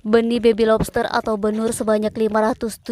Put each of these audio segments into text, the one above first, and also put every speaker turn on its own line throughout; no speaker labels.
Benih baby lobster atau benur sebanyak 517.000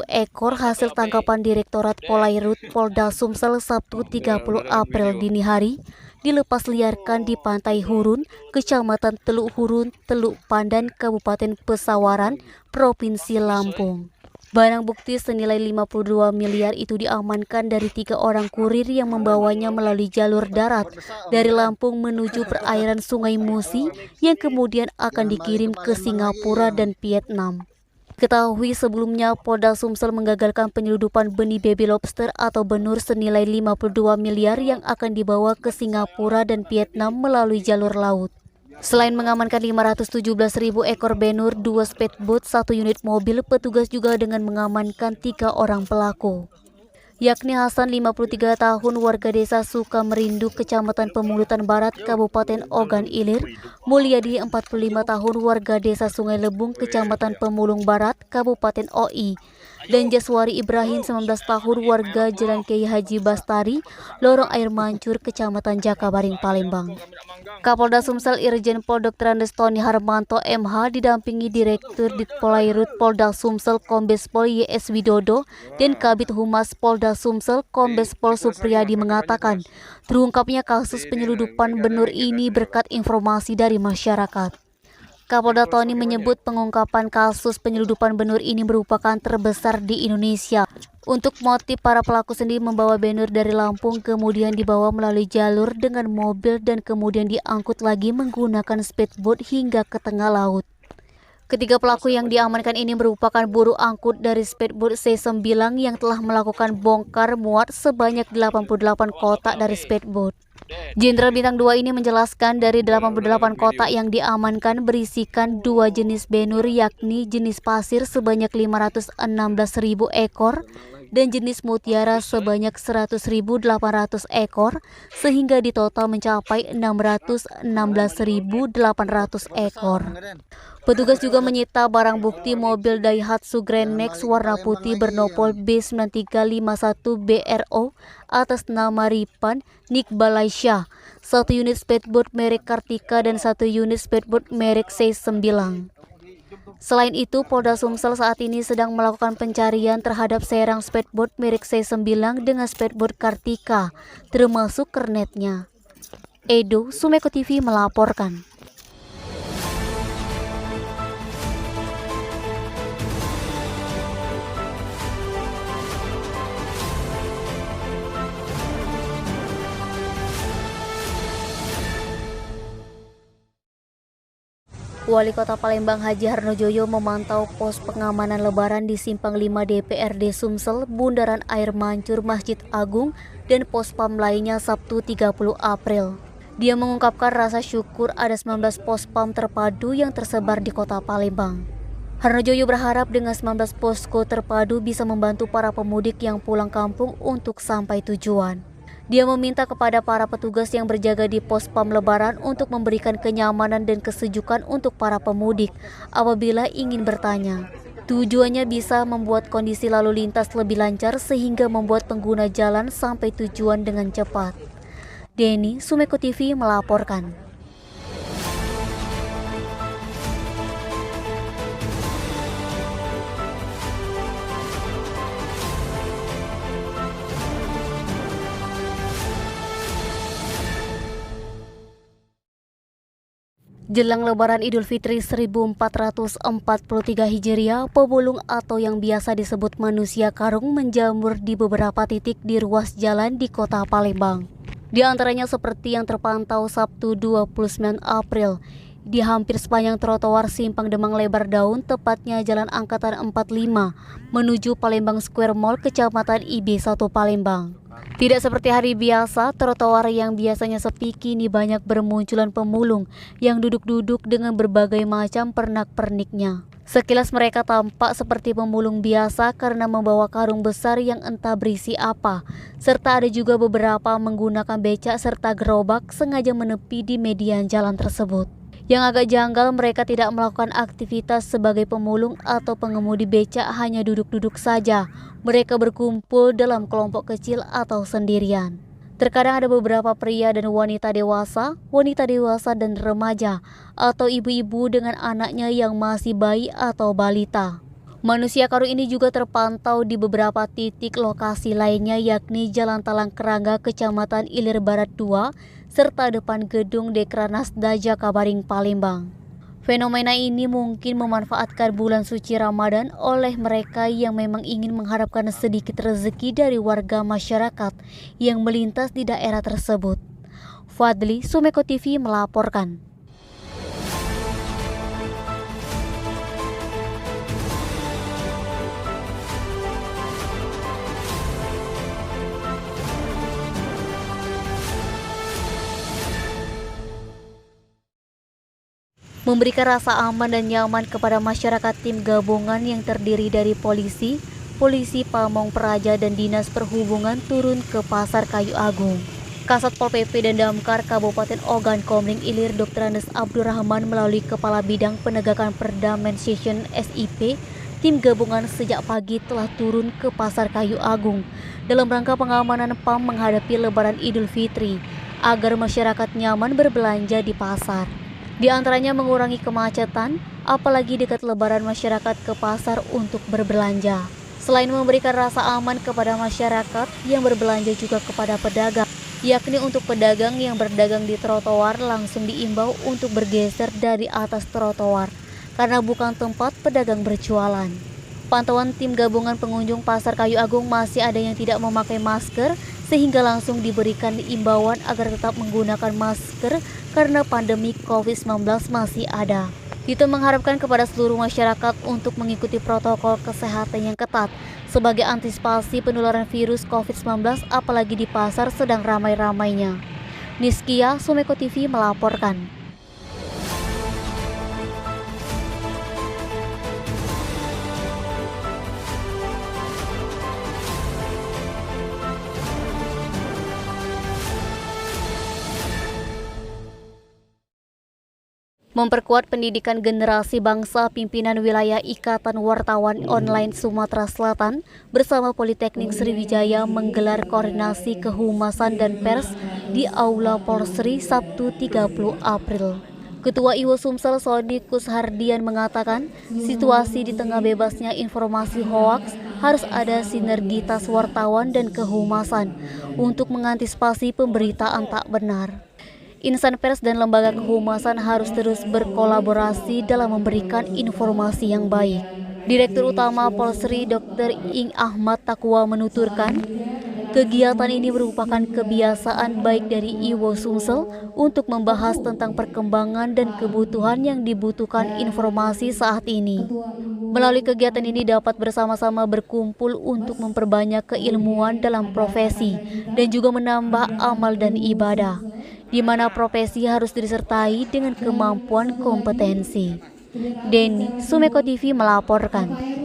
ekor hasil tangkapan Direktorat Polairut Polda Sumsel Sabtu 30 April dini hari dilepas liarkan di Pantai Hurun, Kecamatan Teluk Hurun, Teluk Pandan, Kabupaten Pesawaran, Provinsi Lampung. Barang bukti senilai 52 miliar itu diamankan dari 3 orang kurir yang membawanya melalui jalur darat dari Lampung menuju perairan Sungai Musi yang kemudian akan dikirim ke Singapura dan Vietnam. Ketahui sebelumnya Polda Sumsel menggagalkan penyeludupan benih baby lobster atau benur senilai 52 miliar yang akan dibawa ke Singapura dan Vietnam melalui jalur laut. Selain mengamankan 517.000 ekor benur, 2 speedboat, 1 unit mobil, petugas juga dengan mengamankan 3 orang pelaku, yakni Hasan 53 tahun warga desa Sukamerindu, Kecamatan Pemulutan Barat, Kabupaten Ogan Ilir, Mulyadi 45 tahun warga desa Sungai Lebung, Kecamatan Pemulung Barat, Kabupaten OI, dan Jaswari Ibrahim 19 tahun warga Jalan Kiai Haji Bastari, Lorong Air Mancur, Kecamatan Jakabaring, Palembang. Kapolda Sumsel Irjen Pol Dr. Andes Tony Harmanto MH didampingi Direktur Ditpolairut Polda Sumsel Kombes Pol YS Widodo dan Kabid Humas Polda Sumsel Kombes Pol Supriyadi mengatakan terungkapnya kasus penyeludupan benur ini berkat informasi dari masyarakat. Kapolda Tony menyebut pengungkapan kasus penyeludupan benur ini merupakan terbesar di Indonesia. Untuk motif, para pelaku sendiri membawa benur dari Lampung kemudian dibawa melalui jalur dengan mobil dan kemudian diangkut lagi menggunakan speedboat hingga ke tengah laut. Ketiga pelaku yang diamankan ini merupakan buruh angkut dari speedboat C9 yang telah melakukan bongkar muat sebanyak 88 kotak dari speedboat. Jenderal Bintang 2 ini menjelaskan dari 88 kotak yang diamankan berisikan 2 jenis benur, yakni jenis pasir sebanyak 516.000 ekor dan jenis mutiara sebanyak 100.800 ekor, sehingga di total mencapai 616.800 ekor. Petugas juga menyita barang bukti mobil Daihatsu Grand Max warna putih bernopol B9351BRO atas nama Ripan Nikbalaisya, 1 unit speedboat merek Kartika dan 1 unit speedboat merek C9. Selain itu, Polda Sumsel saat ini sedang melakukan pencarian terhadap serang speedboat merek C9 dengan speedboat Kartika, termasuk kernetnya. Edo, Sumeko TV melaporkan. Wali Kota Palembang Haji Harnojoyo memantau pos pengamanan Lebaran di Simpang 5 DPRD Sumsel, Bundaran Air Mancur, Masjid Agung, dan pos PAM lainnya Sabtu 30 April. Dia mengungkapkan rasa syukur ada 19 pos PAM terpadu yang tersebar di Kota Palembang. Harnojoyo berharap dengan 19 posko terpadu bisa membantu para pemudik yang pulang kampung untuk sampai tujuan. Dia meminta kepada para petugas yang berjaga di pos PAM Lebaran untuk memberikan kenyamanan dan kesejukan untuk para pemudik apabila ingin bertanya. Tujuannya bisa membuat kondisi lalu lintas lebih lancar sehingga membuat pengguna jalan sampai tujuan dengan cepat. Denny, Sumeko TV melaporkan. Jelang Lebaran Idul Fitri 1443 Hijriah, pemulung atau yang biasa disebut manusia karung menjamur di beberapa titik di ruas jalan di Kota Palembang. Di antaranya seperti yang terpantau Sabtu 29 April, di hampir sepanjang trotoar Simpang Demang Lebar Daun, tepatnya Jalan Angkatan 45 menuju Palembang Square Mall, Kecamatan IB1 Palembang. Tidak seperti hari biasa, trotoar yang biasanya sepi kini banyak bermunculan pemulung yang duduk-duduk dengan berbagai macam pernak-perniknya. Sekilas mereka tampak seperti pemulung biasa karena membawa karung besar yang entah berisi apa, serta ada juga beberapa menggunakan becak serta gerobak sengaja menepi di median jalan tersebut. Yang agak janggal, mereka tidak melakukan aktivitas sebagai pemulung atau pengemudi becak, hanya duduk-duduk saja. Mereka berkumpul dalam kelompok kecil atau sendirian. Terkadang ada beberapa pria dan wanita dewasa dan remaja, atau ibu-ibu dengan anaknya yang masih bayi atau balita. Manusia karung ini juga terpantau di beberapa titik lokasi lainnya, yakni Jalan Talang Kerangga, Kecamatan Ilir Barat 2, serta depan gedung Dekranasda Daja Kabaring, Palembang. Fenomena ini mungkin memanfaatkan bulan suci Ramadan oleh mereka yang memang ingin mengharapkan sedikit rezeki dari warga masyarakat yang melintas di daerah tersebut. Fadli, Sumeko TV melaporkan. Memberikan rasa aman dan nyaman kepada masyarakat, tim gabungan yang terdiri dari polisi Pamong Praja dan Dinas Perhubungan turun ke Pasar Kayu Agung. Kasat Pol PP dan Damkar Kabupaten Ogan Komering Ilir Dr. Andes Abdurrahman melalui Kepala Bidang Penegakan Perda Mensition SIP, tim gabungan sejak pagi telah turun ke Pasar Kayu Agung dalam rangka pengamanan PAM menghadapi Lebaran Idul Fitri agar masyarakat nyaman berbelanja di pasar. Di antaranya mengurangi kemacetan, apalagi dekat Lebaran masyarakat ke pasar untuk berbelanja. Selain memberikan rasa aman kepada masyarakat yang berbelanja juga kepada pedagang, yakni untuk pedagang yang berdagang di trotoar langsung diimbau untuk bergeser dari atas trotoar karena bukan tempat pedagang berjualan. Pantauan tim gabungan pengunjung Pasar Kayu Agung masih ada yang tidak memakai masker, sehingga langsung diberikan imbauan agar tetap menggunakan masker karena pandemi COVID-19 masih ada. Tito mengharapkan kepada seluruh masyarakat untuk mengikuti protokol kesehatan yang ketat sebagai antisipasi penularan virus COVID-19, apalagi di pasar sedang ramai-ramainya. Niskia, Sumeko TV melaporkan. Memperkuat pendidikan generasi bangsa, pimpinan wilayah Ikatan Wartawan Online Sumatera Selatan bersama Politeknik Sriwijaya menggelar koordinasi kehumasan dan pers di Aula Polsri Sabtu 30 April. Ketua Iwo Sumsel Sony Kushardian mengatakan, situasi di tengah bebasnya informasi hoaks harus ada sinergitas wartawan dan kehumasan untuk mengantisipasi pemberitaan tak benar. Insan pers dan lembaga kehumasan harus terus berkolaborasi dalam memberikan informasi yang baik. Direktur Utama Polsri Dr. Ing Ahmad Takwa menuturkan, kegiatan ini merupakan kebiasaan baik dari Iwo Sumsel untuk membahas tentang perkembangan dan kebutuhan yang dibutuhkan informasi saat ini. Melalui kegiatan ini dapat bersama-sama berkumpul untuk memperbanyak keilmuan dalam profesi dan juga menambah amal dan ibadah, di mana profesi harus disertai dengan kemampuan kompetensi. Denny, Sumeko TV melaporkan.